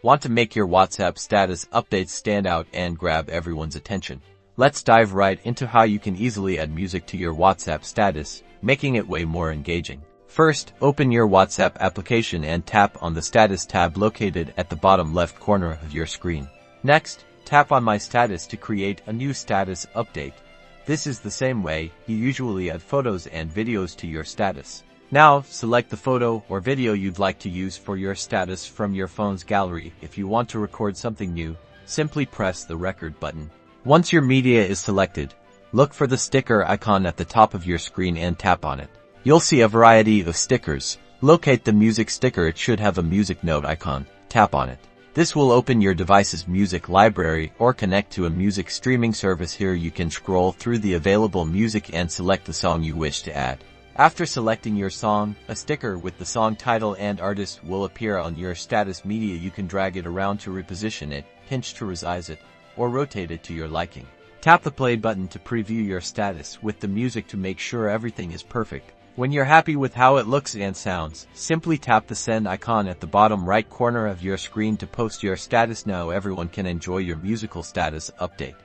Want to make your WhatsApp status updates stand out and grab everyone's attention? Let's dive right into how you can easily add music to your WhatsApp status, making it way more engaging. First, open your WhatsApp application and tap on the Status tab located at the bottom left corner of your screen. Next, tap on My Status to create a new status update. This is the same way you usually add photos and videos to your status. Now, select the photo or video you'd like to use for your status from your phone's gallery. If you want to record something new, simply press the record button. Once your media is selected, look for the sticker icon at the top of your screen and tap on it. You'll see a variety of stickers. Locate the music sticker. It should have a music note icon. Tap on it. This will open your device's music library or connect to a music streaming service. Here you can scroll through the available music and select the song you wish to add. After selecting your song, a sticker with the song title and artist will appear on your status media. You can drag it around to reposition it, pinch to resize it, or rotate it to your liking. Tap the play button to preview your status with the music to make sure everything is perfect. When you're happy with how it looks and sounds, simply tap the send icon at the bottom right corner of your screen to post your status. Now everyone can enjoy your musical status update.